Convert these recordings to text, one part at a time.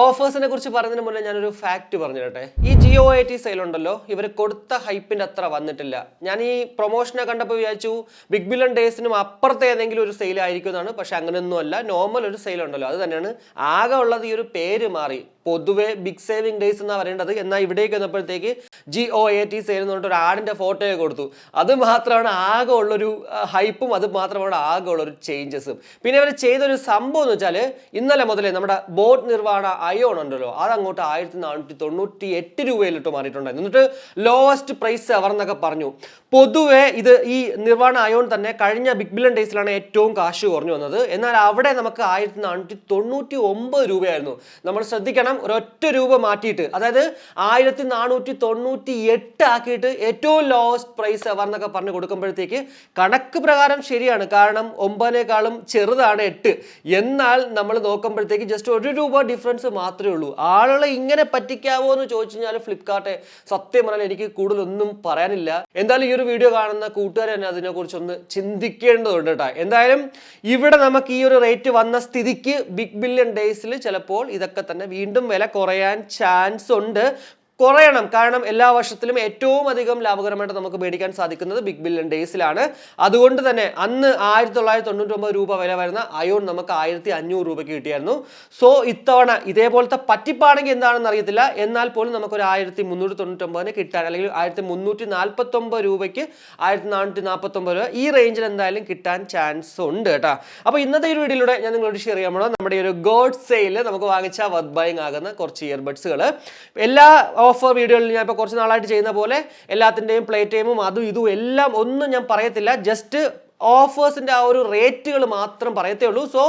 ഓഫേഴ്സിനെ കുറിച്ച് പറയുന്നതിന് മുന്നേ ഞാനൊരു ഫാക്ട് പറഞ്ഞു തരട്ടെ. ഈ GOAT സെയിൽ ഉണ്ടല്ലോ, ഇവർ കൊടുത്ത ഹൈപ്പിന്റെ അത്ര വന്നിട്ടില്ല. ഞാൻ ഈ പ്രൊമോഷനെ കണ്ടപ്പോൾ വിചാരിച്ചു ബിഗ് ബില്യൺ ഡേയ്സിനും അപ്പുറത്തെ ഏതെങ്കിലും ഒരു സെയിൽ ആയിരിക്കും എന്നാണ്. പക്ഷെ അങ്ങനെയൊന്നും അല്ല. നോർമൽ ഒരു സെയിൽ ഉണ്ടല്ലോ, അത് തന്നെയാണ്. ആകെ ഉള്ളത് ഈ ഒരു പേര് മാറി. പൊതുവെ ബിഗ് സേവിംഗ് ഡേയ്സ് എന്നാണ് പറയേണ്ടത്. എന്നാൽ ഇവിടേക്ക് വന്നപ്പോഴത്തേക്ക് GOAT സെയിൽ എന്ന് പറഞ്ഞിട്ട് ഒരു ആടിന്റെ ഫോട്ടോയെ കൊടുത്തു. അത് മാത്രമാണ് ആകെ ഉള്ളൊരു ഹൈപ്പും, അത് മാത്രമാണ് ആകെ ഉള്ളൊരു ചേഞ്ചസും. പിന്നെ അവർ ചെയ്തൊരു സംഭവം എന്ന് വെച്ചാൽ, ഇന്നലെ മുതലേ നമ്മുടെ ബോട്ട് നിർവ്വാണ അയോൺ ഉണ്ടല്ലോ, അത് അങ്ങോട്ട് 1498 രൂപയിലിട്ട് മാറിയിട്ടുണ്ടായിരുന്നു. എന്നിട്ട് ലോവസ്റ്റ് പ്രൈസ് അവർ എന്നൊക്കെ പറഞ്ഞു. പൊതുവെ ഇത് ഈ നിർവ്വാണ അയോൺ തന്നെ കഴിഞ്ഞ ബിഗ് ബില്യൺ ഡേയ്സിലാണ് ഏറ്റവും കാശ് കുറഞ്ഞു വന്നത്. എന്നാൽ അവിടെ നമുക്ക് 1499 രൂപയായിരുന്നു. നമ്മൾ ശ്രദ്ധിക്കണം, ഒരൊറ്റ രൂപ മാറ്റിയിട്ട്, അതായത് 1498 ആക്കിയിട്ട് ഏറ്റവും ലോവസ്റ്റ് പ്രൈസ് അവർ എന്നൊക്കെ പറഞ്ഞു കൊടുക്കുമ്പോഴത്തേക്ക് കണക്ക് പ്രകാരം ശരിയാണ്. കാരണം 9നേക്കാളും ചെറുതാണ് 8. എന്നാൽ നമ്മൾ നോക്കുമ്പോഴത്തേക്ക് ജസ്റ്റ് 1 രൂപ ഡിഫറൻസ് മാത്രമേ ഉള്ളൂ. ആളുകളെ ഇങ്ങനെ പറ്റിക്കാവോ എന്ന് ചോദിച്ചു കഴിഞ്ഞാൽ ഫ്ലിപ്കാർട്ട് സത്യം പറഞ്ഞാൽ എനിക്ക് കൂടുതലൊന്നും പറയാനില്ല. എന്തായാലും ഈ ഒരു വീഡിയോ കാണുന്ന കൂട്ടുകാർ തന്നെ അതിനെക്കുറിച്ച് ഒന്ന് ചിന്തിക്കേണ്ടതുണ്ട് കേട്ടോ. എന്തായാലും ഇവിടെ നമുക്ക് ഈ ഒരു റേറ്റ് വന്ന സ്ഥിതിക്ക് ബിഗ് ബില്യൺ ഡേയ്സിൽ ചിലപ്പോൾ ഇതൊക്കെ തന്നെ വീണ്ടും വില കുറയാൻ ചാൻസ് ഉണ്ട്. കുറയണം. കാരണം എല്ലാ വർഷത്തിലും ഏറ്റവും അധികം ലാഭകരമായിട്ട് നമുക്ക് മേടിക്കാൻ സാധിക്കുന്നത് ബിഗ് ബില്യൺ ഡേയ്സിലാണ്. അതുകൊണ്ട് തന്നെ അന്ന് 1999 രൂപ വില വരുന്ന അയോൺ നമുക്ക് 1500 രൂപയ്ക്ക് കിട്ടിയായിരുന്നു. സോ ഇത്തവണ ഇതേപോലത്തെ പറ്റിപ്പാണെങ്കിൽ എന്താണെന്ന് അറിയത്തില്ല. എന്നാൽ പോലും നമുക്കൊരു 1399 കിട്ടാൻ, അല്ലെങ്കിൽ 1349 രൂപയ്ക്ക് 1449 രൂപ ഈ റേഞ്ചിൽ എന്തായാലും കിട്ടാൻ ചാൻസ് ഉണ്ട് കേട്ടോ. അപ്പോൾ ഇന്നത്തെ ഒരു വീഡിയോയിലൂടെ ഞാൻ നിങ്ങളോട് ഷെയർ ചെയ്യാൻ പോകുന്നത് നമ്മുടെ ഒരു ഗോഡ് സെയിൽ നമുക്ക് വാങ്ങിച്ച വർത്ത് ബൈങ് ആകുന്ന കുറച്ച് ഇയർബഡ്സുകൾ. എല്ലാ ഓഫർ വീഡിയോയിൽ ഞാൻ ഇപ്പോൾ കുറച്ച് നാളായിട്ട് ചെയ്യുന്ന പോലെ എല്ലാത്തിൻ്റെയും പ്ലേ ടൈമും അതും ഇതും എല്ലാം ഒന്നും ഞാൻ പറയത്തില്ല. ജസ്റ്റ് ഓഫേഴ്സിൻ്റെ ആ ഒരു റേറ്റുകൾ മാത്രം പറയത്തേ ഉള്ളൂ. സോ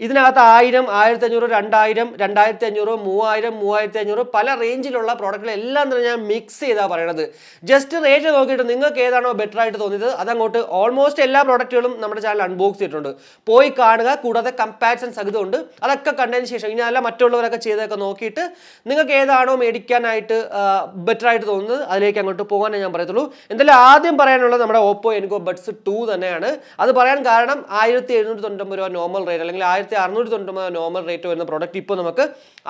ഇതിനകത്ത് 1000, 1500, 2000, 2500, 3000, 3500 പല റേഞ്ചിലുള്ള പ്രോഡക്റ്റുകളെല്ലാം തന്നെ ഞാൻ മിക്സ് ചെയ്താണ് പറയണത്. ജസ്റ്റ് റേറ്റ് നോക്കിയിട്ട് നിങ്ങൾക്ക് ഏതാണോ ബെറ്റർ ആയിട്ട് തോന്നിയത് അതങ്ങോട്ട് ഓൾമോസ്റ്റ് എല്ലാ പ്രോഡക്റ്റുകളും നമ്മുടെ ചാനൽ അൺബോക്സ് ചെയ്തിട്ടുണ്ട്. പോയി കാണുക. കൂടാതെ കമ്പാരിസൺ സഹിതമുണ്ട്. അതൊക്കെ കണ്ടതിന് ശേഷം ഇനി അല്ല മറ്റുള്ളവരൊക്കെ ചെയ്തൊക്കെ നോക്കിയിട്ട് നിങ്ങൾക്ക് ഏതാണോ മേടിക്കാനായിട്ട് ബെറ്റർ ആയിട്ട് തോന്നുന്നത് അതിലേക്ക് അങ്ങോട്ട് പോകാനേ ഞാൻ പറയത്തുള്ളൂ. എന്തായാലും ആദ്യം പറയാനുള്ളത് നമ്മുടെ ഓപ്പോ എൻകോ ബഡ്സ് 2 തന്നെയാണ്. അത് പറയാൻ കാരണം 1799 രൂപ നോർമൽ റേറ്റ്, അല്ലെങ്കിൽ 1699 നോർമൽ റേറ്റ് വരുന്ന പ്രോഡക്റ്റ് ഇപ്പോൾ നമുക്ക്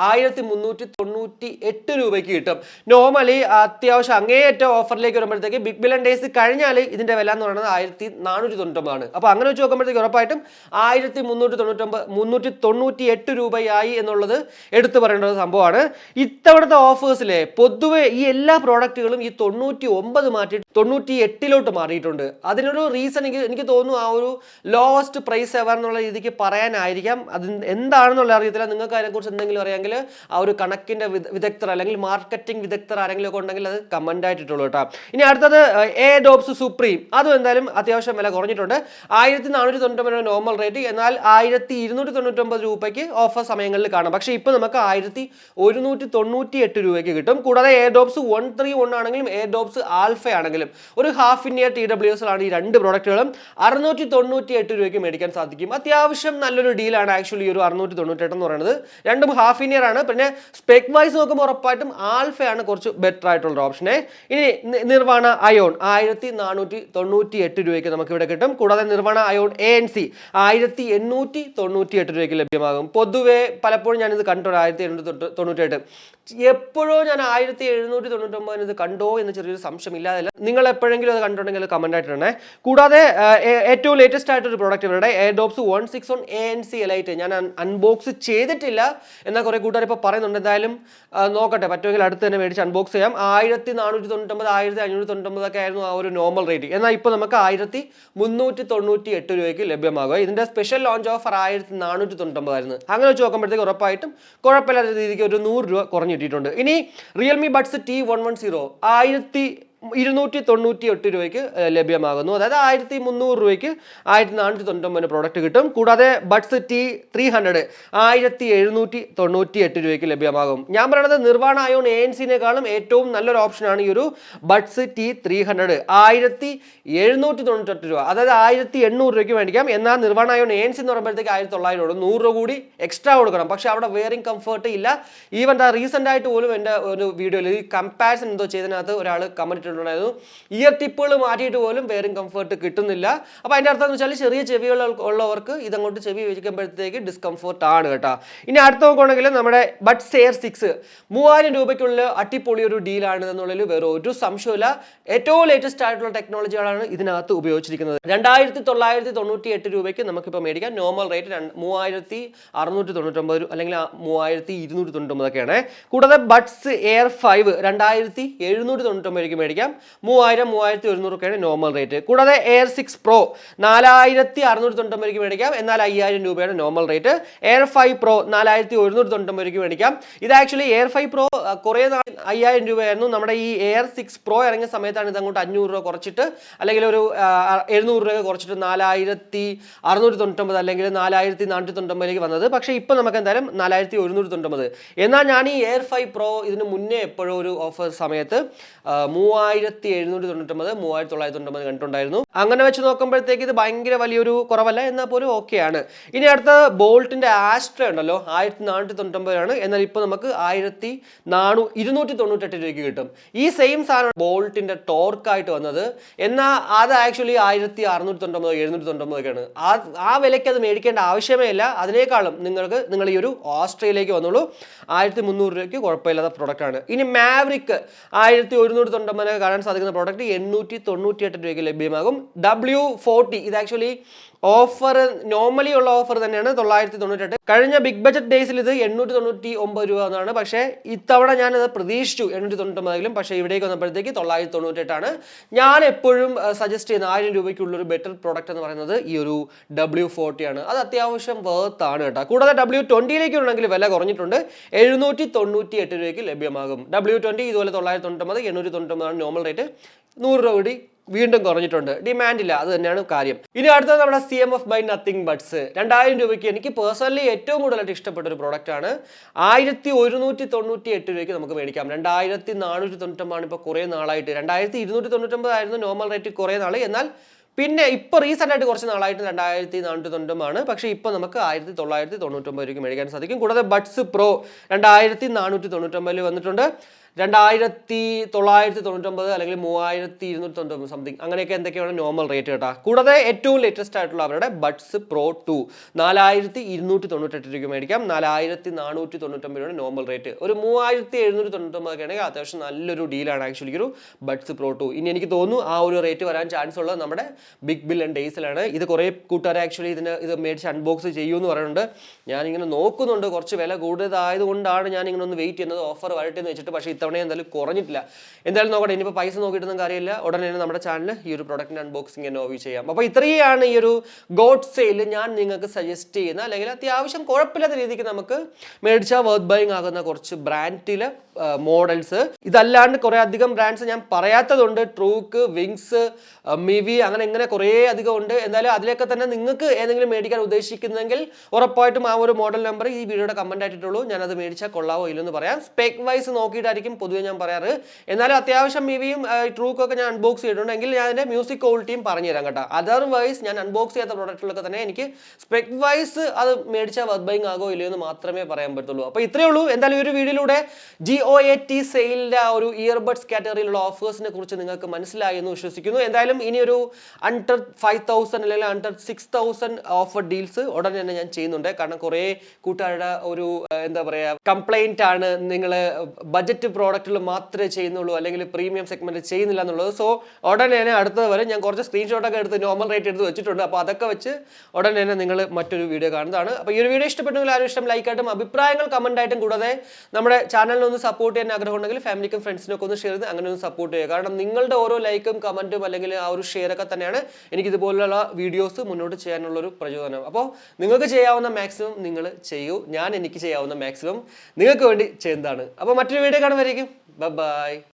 1398 രൂപയ്ക്ക് കിട്ടും. നോർമലി അത്യാവശ്യം അങ്ങേയറ്റം ഓഫറിലേക്ക് വരുമ്പോഴത്തേക്ക് ബിഗ് ബില്യൺ ഡേയ്സ് കഴിഞ്ഞാൽ ഇതിന്റെ വില എന്ന് പറയുന്നത് 1499 ആണ്. അപ്പോൾ അങ്ങനെ വെച്ച് നോക്കുമ്പോഴത്തേക്ക് ഉറപ്പായിട്ടും 1398 രൂപയായി എന്നുള്ളത് എടുത്തു പറയേണ്ട ഒരു സംഭവമാണ്. ഇത്തവണത്തെ ഓഫേഴ്സിലെ പൊതുവെ ഈ എല്ലാ പ്രോഡക്റ്റുകളും ഈ 99 മാറ്റി 98 മാറിയിട്ടുണ്ട്. അതിനൊരു റീസൺ എനിക്ക് തോന്നുന്നു ആ ഒരു ലോവസ്റ്റ് പ്രൈസ് എവർ എന്നുള്ള രീതിക്ക് പറയാനായിരിക്കാം. അത് എന്താണെന്നുള്ള അറിയത്തില്ല. നിങ്ങൾക്ക് അതിനെക്കുറിച്ച് എന്തെങ്കിലും അറിയാമെങ്കിൽ ആ ഒരു കണക്കിന്റെ വിദഗ്ധർ അല്ലെങ്കിൽ മാർക്കറ്റിംഗ് വിദഗ്ധർ ആരെങ്കിലും ഒക്കെ ഉണ്ടെങ്കിൽ അത് കമന്റ് ആയിട്ടുള്ളൂ കേട്ടോ. ഇനി അടുത്തത് എയർഡ്രോപ്സ് സുപ്രീം. അതും എന്തായാലും അത്യാവശ്യം വില കുറഞ്ഞിട്ടുണ്ട്. 1499 നോർമൽ റേറ്റ്, എന്നാൽ 1299 രൂപയ്ക്ക് ഓഫർ സമയങ്ങളിൽ കാണാം. പക്ഷേ ഇപ്പോൾ നമുക്ക് 1198 രൂപയ്ക്ക് കിട്ടും. കൂടാതെ എയർഡ്രോപ്സ് 131 ആണെങ്കിലും എയർഡ്രോപ്സ് ആൽഫ ആണെങ്കിലും ഒരു ഹാഫ് ഇൻ ഇയർ TWS ആണ് ഈ രണ്ട് പ്രോഡക്റ്റുകളും 698 രൂപയ്ക്ക് മേടിക്കാൻ സാധിക്കും. അത്യാവശ്യം നല്ലൊരു ഡീലാണ് ആക്ച്വലി ഈ ഒരു 698 എന്ന് പറയുന്നത്. രണ്ടും ഹാഫ് ഇൻ ഇയർ ആണ്. പിന്നെ സ്പെക് വൈസ് നോക്കുമ്പോൾ ഉറപ്പായിട്ടും ആൽഫയാണ് കുറച്ച് ബെറ്റർ ആയിട്ടുള്ള ഓപ്ഷനെ. ഇനി നിർവ്വാണ അയോൺ 1498 രൂപയ്ക്ക് നമുക്ക് ഇവിടെ കിട്ടും. കൂടാതെ നിർവ്വാണ അയോൺ ANC 1898 രൂപയ്ക്ക് ലഭ്യമാകും. പൊതുവെ പലപ്പോഴും ഞാനിത് കണ്ടോ 1898. എപ്പോഴോ ഞാൻ 1799 ഇത് കണ്ടോ എന്ന് ചെറിയൊരു സംശയം ഇല്ലാതല്ല. നിങ്ങൾ എപ്പോഴെങ്കിലും അത് കണ്ടിട്ടുണ്ടെങ്കിൽ കമന്റ് ആയിട്ടിടണേ. കൂടാതെ ഏറ്റവും ലേറ്റസ്റ്റ് ആയിട്ടൊരു പ്രോഡക്റ്റ് ഇവരുടെ എയർഡ്രോപ്സ് 161 ANC എലൈറ്റ് ഞാൻ അൺബോക്സ് ചെയ്തിട്ടില്ല. എന്നാൽ കുറെ കൂട്ടുകാർ ഇപ്പോൾ പറയുന്നുണ്ട്. എന്തായാലും നോക്കട്ടെ, പറ്റുമെങ്കിൽ അടുത്ത് തന്നെ മേടിച്ച് അൺബോക്സ് ചെയ്യാം. 1499, 1599 ഒക്കെ ആയിരുന്നു ആ ഒരു നോർമൽ റേറ്റ്. എന്നാൽ ഇപ്പോൾ നമുക്ക് 1398 രൂപയ്ക്ക് ലഭ്യമാകുക. ഇതിന്റെ സ്പെഷ്യൽ ലോഞ്ച് ഓഫർ 1499 ആയിരുന്നു. അങ്ങനെ വെച്ച് നോക്കുമ്പോഴത്തേക്ക് ഉറപ്പായിട്ടും കുഴപ്പമില്ലാത്ത രീതിക്ക് ഒരു 100 രൂപ കുറഞ്ഞു കിട്ടിയിട്ടുണ്ട്. ഇനി റിയൽമി ബഡ്സ് T110 298 രൂപയ്ക്ക് ലഭ്യമാകുന്നു. അതായത് 1300 രൂപയ്ക്ക് 1499 പ്രോഡക്റ്റ് കിട്ടും. കൂടാതെ ബഡ്സ് T300 1798 രൂപയ്ക്ക് ലഭ്യമാകും. ഞാൻ പറയുന്നത് നിർവ്വാണ അയോൺ ANCനേക്കാളും ഏറ്റവും നല്ലൊരു ഓപ്ഷനാണ് ഈ ഒരു ബഡ്സ് T300 1798 രൂപ, അതായത് 1800 രൂപയ്ക്ക് മേടിക്കാം. എന്നാൽ നിർവ്വാണ അയോൺ ANC എന്ന് പറയുമ്പോഴത്തേക്ക് 1900 100 രൂപ കൂടി എക്സ്ട്രാ കൊടുക്കണം. പക്ഷെ അവിടെ വെയറിംഗ് കംഫർട്ട് ഇല്ല. ഈവൻ റീസെന്റ് ആയിട്ട് പോലും എൻ്റെ ഒരു വീഡിയോയിൽ ഈ കമ്പാരിസൺ എന്തോ ചെയ്തതിനകത്ത് ഒരാൾ കമന്റ് മാറ്റിയിട്ടുണ്ടായിരുന്നു. ഇയർ ടിപ്പുകൾ മാറ്റിയിട്ട് പോലും വെയറിംഗ് കംഫർട്ട് കിട്ടുന്നില്ല. അപ്പോൾ അതിൻ്റെ അർത്ഥം എന്ന് വെച്ചാൽ ചെറിയ ചെവികൾ ഉള്ളവർക്ക് ഇതങ്ങോട്ട് ചെവി വെക്കുമ്പോഴത്തേക്ക് ഡിസ്കംഫർട്ട് ആണ് കേട്ടോ. ഇനി അടുത്ത നോക്കുകയാണെങ്കിൽ നമ്മുടെ ബഡ്സ് എയർ 6 3000 രൂപയ്ക്കുള്ള അടിപൊളി ഒരു ഡീലാണ് എന്നുള്ളതിൽ വേറെ ഒരു സംശയമില്ല. ഏറ്റവും ലേറ്റസ്റ്റ് ആയിട്ടുള്ള ടെക്നോളജികളാണ് ഇതിനകത്ത് ഉപയോഗിച്ചിരിക്കുന്നത്. 2998 രൂപയ്ക്ക് നമുക്കിപ്പോൾ മേടിക്കാം. നോർമൽ റേറ്റ് 3699 അല്ലെങ്കിൽ 3299 ഒക്കെയാണ്. കൂടാതെ ബഡ്സ് എയർ 5 2799 മേടിക്കാം. 3000-3100 ഒക്കെയാണ് നോർമൽ റേറ്റ്. കൂടാതെ എയർ 6 പ്രോ 4699 മേടിക്കാം. എന്നാൽ 5000 രൂപയാണ് നോർമൽ റേറ്റ്. എയർ 5 പ്രോ 4199 മേടിക്കാം. ഇത് ആക്ച്വലി എയർ 5 പ്രോ കുറേ 5000 രൂപയായിരുന്നു. നമ്മുടെ ഈ എയർ 6 പ്രോ ഇറങ്ങിയ സമയത്താണ് ഇത് അങ്ങോട്ട് 500 രൂപ കുറച്ചിട്ട് അല്ലെങ്കിൽ ഒരു 700 രൂപ കുറച്ചിട്ട് 4699 അല്ലെങ്കിൽ 4499 വന്നത്. പക്ഷേ ഇപ്പോൾ നമുക്ക് എന്തായാലും 4199. എന്നാൽ ഞാൻ ഈ എയർ 5 പ്രോ ഇതിന് മുന്നേ എപ്പോഴും ഒരു ഓഫർ സമയത്ത് 3799 3999 കണ്ടിട്ടുണ്ടായിരുന്നു. അങ്ങനെ വെച്ച് നോക്കുമ്പോഴത്തേക്ക് ഇത് ഭയങ്കര വലിയൊരു കുറവല്ല, എന്നാൽ പോലും ഓക്കെയാണ്. ഇനി അടുത്ത ബോൾട്ടിന്റെ ആസ്ട്ര ഉണ്ടല്ലോ 1499 എന്നാൽ ഇപ്പോൾ നമുക്ക് 1298 രൂപയ്ക്ക് കിട്ടും. ഈ സെയിം സാധനം ബോൾട്ടിന്റെ ടോർക്കായിട്ട് വന്നത്, എന്നാൽ അത് ആക്ച്വലി 1699 799 ഒക്കെയാണ്. ആ വിലയ്ക്ക് അത് മേടിക്കേണ്ട ആവശ്യമേ ഇല്ല. അതിനേക്കാളും നിങ്ങൾ ഈ ഒരു ഓസ്ട്രേലിയയിലേക്ക് വന്നോളൂ. 1300 രൂപയ്ക്ക് കുഴപ്പമില്ലാത്ത പ്രോഡക്റ്റ് ആണ്. ഇനി മാവറിക് 1199 കാണാൻ സാധിക്കുന്ന പ്രോഡക്റ്റ് 898 രൂപയ്ക്ക് ലഭ്യമാകും. W40 ഇത് ആക്ച്വലി ഓഫർ നോർമലി ഉള്ള ഓഫർ തന്നെയാണ് 998. കഴിഞ്ഞ ബിഗ് ബഡ്ജറ്റ് ഡേയ്സിൽ ഇത് 899 രൂപ എന്നാണ്. പക്ഷേ ഇത്തവണ ഞാനത് പ്രതീക്ഷിച്ചു 899, പക്ഷേ ഇവിടേക്ക് വന്നപ്പോഴത്തേക്ക് 998 ഞാൻ എപ്പോഴും സജസ്റ്റ് ചെയ്യുന്ന 1000 രൂപയ്ക്കുള്ളൊരു ബെറ്റർ പ്രോഡക്റ്റ് എന്ന് പറയുന്നത് ഈ ഒരു W40 ആണ്. അത് അത്യാവശ്യം വർത്ത് ആണ് കേട്ടോ. കൂടാതെ W20 ഉണ്ടെങ്കിൽ വില കുറഞ്ഞിട്ടുണ്ട്. 798 രൂപയ്ക്ക് ലഭ്യമാകും. W20 ഇതുപോലെ 999 899 നോർമൽ റേറ്റ്. 100 രൂപ കൂടി വീണ്ടും കുറഞ്ഞിട്ടുണ്ട്. ഡിമാൻഡ് ഇല്ല, അത് തന്നെയാണ് കാര്യം. ഇനി അടുത്തത് നമ്മുടെ CMF ബൈ നത്തിങ് ബഡ്സ് 2000 രൂപയ്ക്ക് എനിക്ക് പേഴ്സണലി ഏറ്റവും കൂടുതലായിട്ട് ഇഷ്ടപ്പെട്ട ഒരു പ്രോഡക്റ്റ് ആണ്. 1198 രൂപയ്ക്ക് നമുക്ക് മേടിക്കാം. 2499 ഇപ്പോൾ കുറേ നാളായിട്ട്. 2299 ആയിരുന്നു നോർമൽ റേറ്റ് കുറേ നാൾ. എന്നാൽ പിന്നെ ഇപ്പോൾ റീസെൻ്റ് ആയിട്ട് കുറച്ച് നാളായിട്ട് 2499 പക്ഷേ ഇപ്പോൾ നമുക്ക് 1999 രൂപയ്ക്ക് മേടിക്കാൻ സാധിക്കും. കൂടാതെ ബഡ്സ് പ്രോ 2499 വന്നിട്ടുണ്ട്. 2999 അല്ലെങ്കിൽ 3299 സംതിങ് അങ്ങനെയൊക്കെ എന്തൊക്കെയാണ് നോർമൽ റേറ്റ് കേട്ടോ. കൂടാതെ ഏറ്റവും ലേറ്റസ്റ്റ് ആയിട്ടുള്ള അവരുടെ ബഡ്സ് പ്രോ 2 4298 രൂപയ്ക്ക് മേടിക്കാം. 4499 നോർമൽ റേറ്റ്. ഒരു 3799 ഒക്കെ ആണെങ്കിൽ അത്യാവശ്യം നല്ലൊരു ഡീലാണ് ആക്ച്വലി ഒരു ബഡ്സ് പ്രോ 2. ഇനി എനിക്ക് തോന്നുന്നു ആ ഒരു റേറ്റ് വരാൻ ചാൻസ് ഉള്ളത് നമ്മുടെ ബിഗ് ബില്യൺ ഡേയ്സിലാണ്. ഇത് കുറേ കൂട്ടുകാരെ ആക്ച്വലി ഇത് മേടിച്ച് അൺബോക്സ് ചെയ്യുമെന്ന് പറയുന്നുണ്ട്. ഞാനിങ്ങനെ നോക്കുന്നുണ്ട്. കുറച്ച് വില കൂടുതലായതുകൊണ്ടാണ് ഞാനിങ്ങനെ ഒന്ന് വെയിറ്റ് ചെയ്യുന്നത് ഓഫർ വരട്ടെ എന്ന് വെച്ചിട്ട്. പക്ഷേ ഇത്തവണ എന്തായാലും കുറഞ്ഞിട്ടില്ല. എന്തായാലും നോക്കട്ടെ. ഇനിയിപ്പോൾ പൈസ നോക്കിയിട്ടൊന്നും കാര്യമില്ല. ഉടനെ തന്നെ നമ്മുടെ ചാനലിൽ ഈ ഒരു പ്രൊഡക്റ്റിൻ്റെ അൺബോക്സിംഗ് നോവി ചെയ്യാം. അപ്പോൾ ഇത്രയാണ് ഈ ഒരു ഗോഡ് സെയിൽ ഞാൻ നിങ്ങൾക്ക് സജസ്റ്റ് ചെയ്യുന്ന, അല്ലെങ്കിൽ അത്യാവശ്യം കുഴപ്പമില്ലാത്ത രീതിക്ക് നമുക്ക് മേടിച്ചാൽ വർത്ത് ബൈങ് ആകുന്ന കുറച്ച് ബ്രാൻഡിലെ മോഡൽസ്. ഇതല്ലാണ്ട് കുറേ അധികം ബ്രാൻഡ്സ് ഞാൻ പറയാത്തതുണ്ട്. ട്രൂക്ക്, വിങ്സ്, മിവി, അങ്ങനെ കുറേ അധികം ഉണ്ട്. എന്തായാലും അതിലൊക്കെ തന്നെ നിങ്ങൾക്ക് ഏതെങ്കിലും മേടിക്കാൻ ഉദ്ദേശിക്കുന്നെങ്കിൽ ഉറപ്പായിട്ടും ആ ഒരു മോഡൽ നമ്പർ ഈ വീഡിയോയുടെ കമന്റ് ആയിട്ടുള്ളൂ. ഞാനത് മേടിച്ചാൽ കൊള്ളാവോ ഇല്ലെന്ന് പറയാം. സ്പെക് വൈസ് നോക്കിയിട്ടായിരിക്കും പൊതുവെ ഞാൻ പറയാറ്. എന്നാലും അത്യാവശ്യം മിവിയും ട്രൂക്കൊക്കെ ഞാൻ അൺബോക്സ് ചെയ്തിട്ടുണ്ടെങ്കിൽ ഞാൻ അതിൻ്റെ മ്യൂസിക് ക്വാളിറ്റിയും പറഞ്ഞുതരാം കേട്ടോ. അതർവൈസ് ഞാൻ അൺബോക്സ് ചെയ്യാത്ത പ്രോഡക്റ്റുകളൊക്കെ തന്നെ എനിക്ക് സ്പെക് വൈസ് അത് മേടിച്ചാൽ വർത്ത് ബൈങ് ആകോ ഇല്ലയോ എന്ന് മാത്രമേ പറയാൻ പറ്റുള്ളൂ. അപ്പോൾ ഇത്രയേ ഉള്ളൂ. എന്തായാലും ഈ ഒരു വീഡിയോയിലൂടെ GOAT സെയിലിൻ്റെ ആ ഒരു ഇയർബഡ്സ് കാറ്റഗറിയിലുള്ള ഓഫേഴ്സിനെ കുറിച്ച് നിങ്ങൾക്ക് മനസ്സിലായി എന്ന് വിശ്വസിക്കുന്നു. എന്തായാലും ഇനി ഒരു അണ്ടർ 5000 അല്ലെങ്കിൽ അണ്ടർ 6000 ഓഫർ ഡീൽസ് ഉടനെ തന്നെ ഞാൻ ചെയ്യുന്നുണ്ട്. കാരണം കുറേ കൂട്ടുകാരുടെ ഒരു എന്താ പറയുക കംപ്ലൈൻറ്റ് ആണ്, നിങ്ങൾ ബഡ്ജറ്റ് പ്രോഡക്റ്റുകൾ മാത്രമേ ചെയ്യുന്നുള്ളൂ അല്ലെങ്കിൽ പ്രീമിയം സെഗ്മെന്റ് ചെയ്യുന്നില്ല എന്നുള്ളത്. സോ ഉടനെ തന്നെ അടുത്തത് വരെ ഞാൻ കുറച്ച് സ്ക്രീൻഷോട്ടൊക്കെ എടുത്ത് നോർമൽ റേറ്റ് എടുത്ത് വെച്ചിട്ടുണ്ട്. അപ്പോൾ അതൊക്കെ വെച്ച് ഉടനെ തന്നെ നിങ്ങൾ മറ്റൊരു വീഡിയോ കാണുന്നതാണ്. അപ്പോൾ ഈ ഒരു വീഡിയോ ഇഷ്ടപ്പെട്ടെങ്കിൽ ആരും ഇഷ്ടം ലൈക്കായിട്ടും അഭിപ്രായങ്ങൾ കമന്റ് ആയിട്ടും, കൂടാതെ നമ്മുടെ ചാനലിനെ ഒന്ന് സപ്പോർട്ട് ചെയ്യാൻ ആഗ്രഹം ഉണ്ടെങ്കിൽ ഫാമിലിക്കും ഫ്രണ്ട്സിനൊക്കെ ഒന്ന് ഷെയർ ചെയ്ത് അങ്ങനെ ഒന്ന് സപ്പോർട്ട് ചെയ്യുക. കാരണം നിങ്ങളുടെ ഓരോ ലൈക്കും കമന്റും അല്ലെങ്കിൽ ആ ഒരു ഷെയർ ഒക്കെ തന്നെയാണ് എനിക്ക് ഇതുപോലുള്ള വീഡിയോസ് മുന്നോട്ട് ചെയ്യാനുള്ളൊരു പ്രചോദനം. അപ്പോൾ നിങ്ങൾക്ക് ചെയ്യാവുന്ന മാക്സിമം നിങ്ങൾ ചെയ്യൂ. ഞാൻ എനിക്ക് ചെയ്യാവുന്ന മാക്സിമം നിങ്ങൾക്ക് വേണ്ടി ചെയ്യുന്നതാണ്. അപ്പോൾ മറ്റൊരു വീഡിയോ കാണുമായിരിക്കും. ബൈ.